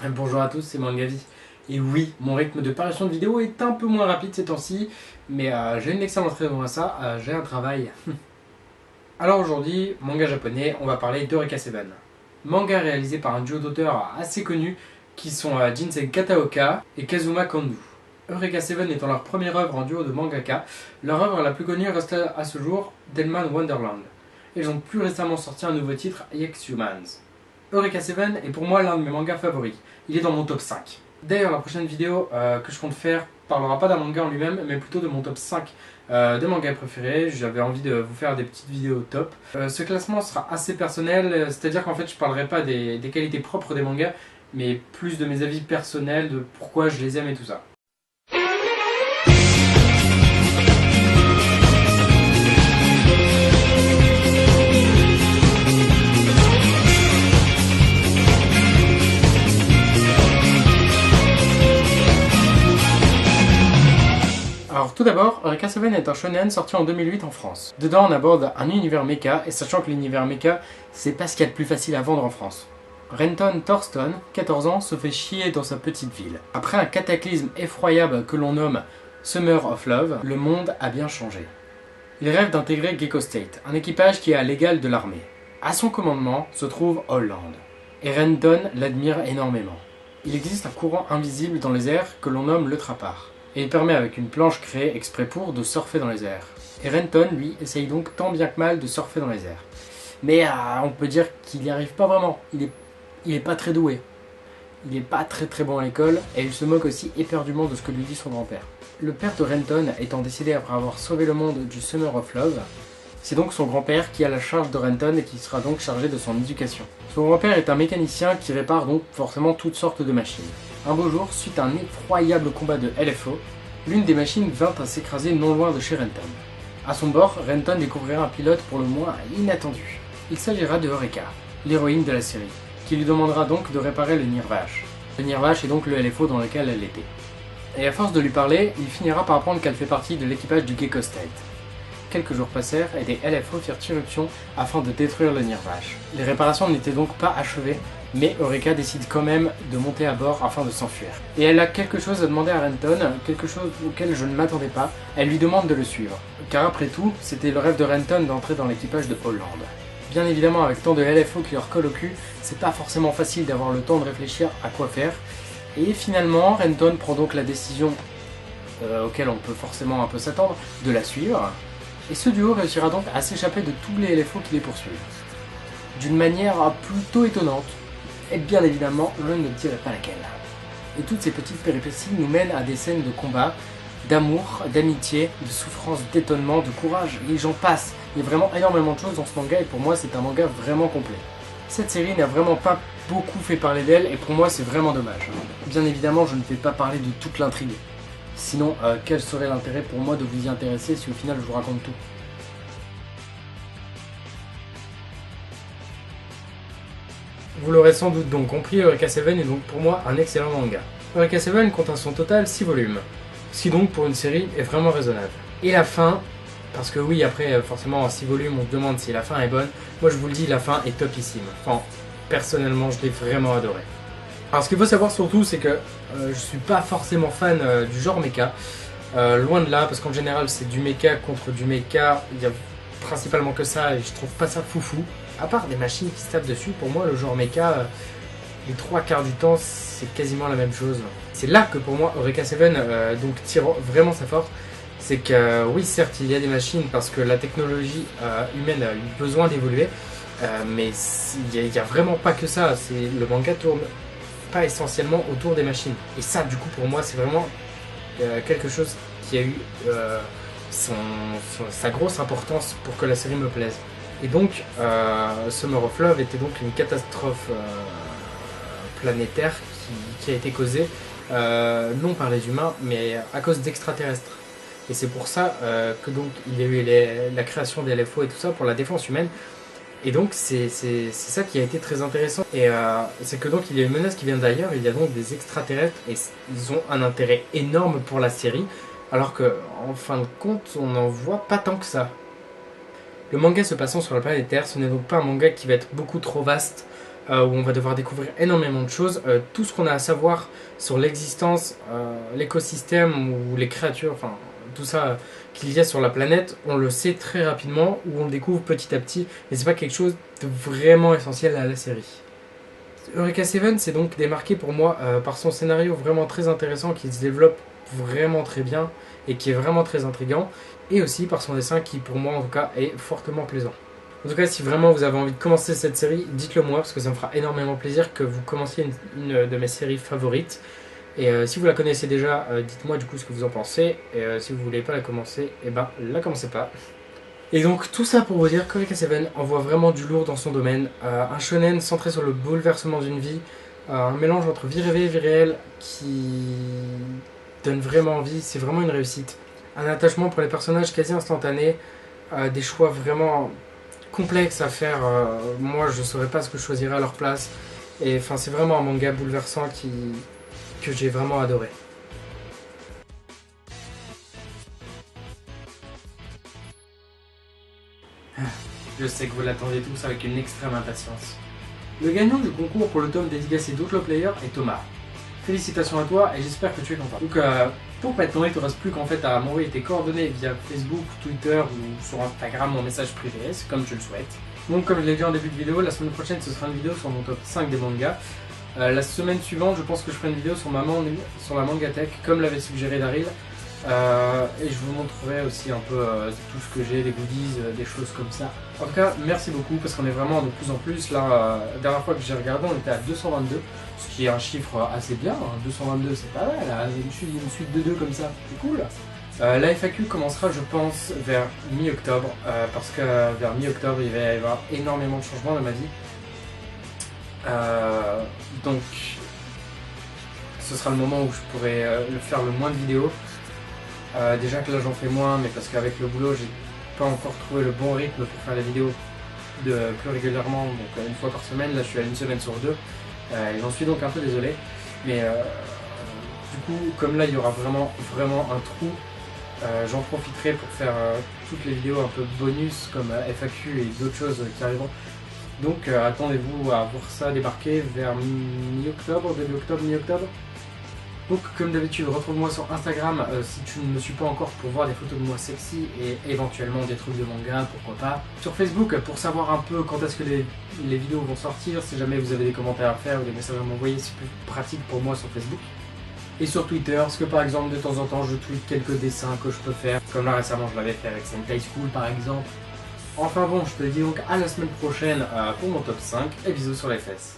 Bonjour à tous, c'est Mangavi. Et oui, mon rythme de parution de vidéo est un peu moins rapide ces temps-ci, mais j'ai une excellente raison à ça, j'ai un travail. Alors aujourd'hui, manga japonais, on va parler d'Eureka Seven. Manga réalisé par un duo d'auteurs assez connus qui sont Jinsei Kataoka et Kazuma Kandu. Eureka Seven étant leur première œuvre en duo de mangaka, leur œuvre la plus connue reste à ce jour Deadman Wonderland. Ils ont plus récemment sorti un nouveau titre, X Humans. Eureka Seven est pour moi l'un de mes mangas favoris. Il est dans mon top 5. D'ailleurs, la prochaine vidéo que je compte faire parlera pas d'un manga en lui-même, mais plutôt de mon top 5 des mangas préférés. J'avais envie de vous faire des petites vidéos top. Ce classement sera assez personnel, c'est-à-dire qu'en fait je parlerai pas des qualités propres des mangas, mais plus de mes avis personnels, de pourquoi je les aime et tout ça. Alors tout d'abord, Eureka Seven est un shonen sorti en 2008 en France. Dedans on aborde un univers mecha, et sachant que l'univers mecha, c'est pas ce qu'il y a de plus facile à vendre en France. Renton Thorston, 14 ans, se fait chier dans sa petite ville. Après un cataclysme effroyable que l'on nomme Summer of Love, le monde a bien changé. Il rêve d'intégrer Gecko State, un équipage qui est à l'égal de l'armée. À son commandement se trouve Holland, et Renton l'admire énormément. Il existe un courant invisible dans les airs que l'on nomme le Trapar. Et il permet avec une planche créée exprès pour de surfer dans les airs. Et Renton, lui, essaye donc tant bien que mal de surfer dans les airs. Mais on peut dire qu'il n'y arrive pas vraiment, il est pas très doué. Il n'est pas très bon à l'école, et il se moque aussi éperdument de ce que lui dit son grand-père. Le père de Renton étant décédé après avoir sauvé le monde du Summer of Love, c'est donc son grand-père qui a la charge de Renton et qui sera donc chargé de son éducation. Son grand-père est un mécanicien qui répare donc forcément toutes sortes de machines. Un beau jour, suite à un effroyable combat de LFO, l'une des machines vint à s'écraser non loin de chez Renton. A son bord, Renton découvrira un pilote pour le moins inattendu. Il s'agira de Eureka, l'héroïne de la série, qui lui demandera donc de réparer le Nirvash. Le Nirvash est donc le LFO dans lequel elle était. Et à force de lui parler, il finira par apprendre qu'elle fait partie de l'équipage du Gecko State. Quelques jours passèrent et des LFO firent irruption afin de détruire le Nirvash. Les réparations n'étaient donc pas achevées, mais Eureka décide quand même de monter à bord afin de s'enfuir. Et elle a quelque chose à demander à Renton, quelque chose auquel je ne m'attendais pas. Elle lui demande de le suivre. Car après tout, c'était le rêve de Renton d'entrer dans l'équipage de Holland. Bien évidemment, avec tant de LFO qui leur collent au cul, c'est pas forcément facile d'avoir le temps de réfléchir à quoi faire. Et finalement, Renton prend donc la décision, auquel on peut forcément un peu s'attendre, de la suivre. Et ce duo réussira donc à s'échapper de tous les LFO qui les poursuivent. D'une manière plutôt étonnante. Et bien évidemment, je ne dirai pas laquelle. Et toutes ces petites péripéties nous mènent à des scènes de combat, d'amour, d'amitié, de souffrance, d'étonnement, de courage, et j'en passe. Il y a vraiment énormément de choses dans ce manga, et pour moi c'est un manga vraiment complet. Cette série n'a vraiment pas beaucoup fait parler d'elle, et pour moi c'est vraiment dommage. Bien évidemment, je ne vais pas parler de toute l'intrigue. Sinon, quel serait l'intérêt pour moi de vous y intéresser si au final je vous raconte tout? Vous l'aurez sans doute donc compris, Eureka Seven est donc pour moi un excellent manga. Eureka Seven compte à son total 6 volumes, ce qui donc pour une série est vraiment raisonnable. Et la fin, parce que oui après forcément en 6 volumes on se demande si la fin est bonne, moi je vous le dis, la fin est topissime. Enfin, personnellement je l'ai vraiment adoré. Alors ce qu'il faut savoir surtout c'est que je suis pas forcément fan du genre mecha, loin de là, parce qu'en général c'est du mecha contre du mecha, il y a principalement que ça et je trouve pas ça foufou. À part des machines qui se tapent dessus, pour moi le genre mecha, les 3/4 du temps c'est quasiment la même chose. C'est là que pour moi Eureka Seven donc tire vraiment sa force, c'est que oui certes il y a des machines parce que la technologie humaine a eu besoin d'évoluer, mais il y a vraiment pas que ça, le manga tourne pas essentiellement autour des machines. Et ça du coup pour moi c'est vraiment quelque chose qui a eu sa grosse importance pour que la série me plaise. Et donc, Summer of Love était donc une catastrophe planétaire qui a été causée non par les humains, mais à cause d'extraterrestres. Et c'est pour ça que donc il y a eu la création des LFO et tout ça pour la défense humaine. Et donc c'est ça qui a été très intéressant. Et c'est que donc il y a une menace qui vient d'ailleurs, il y a donc des extraterrestres et ils ont un intérêt énorme pour la série, alors qu'en fin de compte on n'en voit pas tant que ça. Le manga se passant sur la planète Terre, ce n'est donc pas un manga qui va être beaucoup trop vaste où on va devoir découvrir énormément de choses. Tout ce qu'on a à savoir sur l'existence, l'écosystème ou les créatures, enfin tout ça qu'il y a sur la planète, on le sait très rapidement ou on le découvre petit à petit, mais c'est pas quelque chose de vraiment essentiel à la série. Eureka 7 s'est donc démarqué pour moi par son scénario vraiment très intéressant qui se développe vraiment très bien et qui est vraiment très intriguant, et aussi par son dessin qui pour moi en tout cas est fortement plaisant. En tout cas, si vraiment vous avez envie de commencer cette série, dites-le moi parce que ça me fera énormément plaisir que vous commenciez une de mes séries favorites. Et si vous la connaissez déjà, dites-moi du coup ce que vous en pensez. Et si vous voulez pas la commencer, eh ben la commencez pas. Et donc tout ça pour vous dire qu'Eureka 7 envoie vraiment du lourd dans son domaine. Un shonen centré sur le bouleversement d'une vie, un mélange entre vie rêvée et vie réelle qui donne vraiment envie, c'est vraiment une réussite. Un attachement pour les personnages quasi instantané, des choix vraiment complexes à faire, moi je ne saurais pas ce que je choisirais à leur place. Et enfin c'est vraiment un manga bouleversant que j'ai vraiment adoré. Je sais que vous l'attendez tous avec une extrême impatience. Le gagnant du concours pour le tome dédicacé d'Outlaw Player est Thomas. Félicitations à toi et j'espère que tu es content. Donc pour maintenant il ne te reste plus qu'en fait à m'envoyer tes coordonnées via Facebook, Twitter ou sur Instagram en message privé, c'est comme tu le souhaites. Donc comme je l'ai dit en début de vidéo, la semaine prochaine ce sera une vidéo sur mon top 5 des mangas. La semaine suivante je pense que je ferai une vidéo sur la Mangatech comme l'avait suggéré Daryl. Et je vous montrerai aussi un peu tout ce que j'ai, des goodies, des choses comme ça. En tout cas, merci beaucoup parce qu'on est vraiment de plus en plus. Là, la dernière fois que j'ai regardé, on était à 222, ce qui est un chiffre assez bien. 222, c'est pas mal, là. Une suite de 2 comme ça, c'est cool. La FAQ commencera, je pense, vers mi-octobre, parce que vers mi-octobre, il va y avoir énormément de changements dans ma vie. Donc, ce sera le moment où je pourrai faire le moins de vidéos. Déjà que là j'en fais moins, mais parce qu'avec le boulot j'ai pas encore trouvé le bon rythme pour faire les vidéos plus régulièrement, donc une fois par semaine. Là je suis à une semaine sur 2 et j'en suis donc un peu désolé, mais du coup comme là il y aura vraiment un trou, j'en profiterai pour faire toutes les vidéos un peu bonus comme FAQ et d'autres choses qui arriveront. Donc attendez-vous à voir ça débarquer vers mi-octobre, début octobre, mi-octobre. Donc comme d'habitude, retrouve-moi sur Instagram si tu ne me suis pas encore pour voir des photos de moi sexy et éventuellement des trucs de manga, pourquoi pas. Sur Facebook pour savoir un peu quand est-ce que les vidéos vont sortir, si jamais vous avez des commentaires à faire ou des messages à m'envoyer, c'est plus pratique pour moi sur Facebook. Et sur Twitter, parce que par exemple de temps en temps je tweete quelques dessins que je peux faire, comme là récemment je l'avais fait avec Sentai School par exemple. Enfin bon, je te dis donc à la semaine prochaine pour mon top 5 et bisous sur les fesses.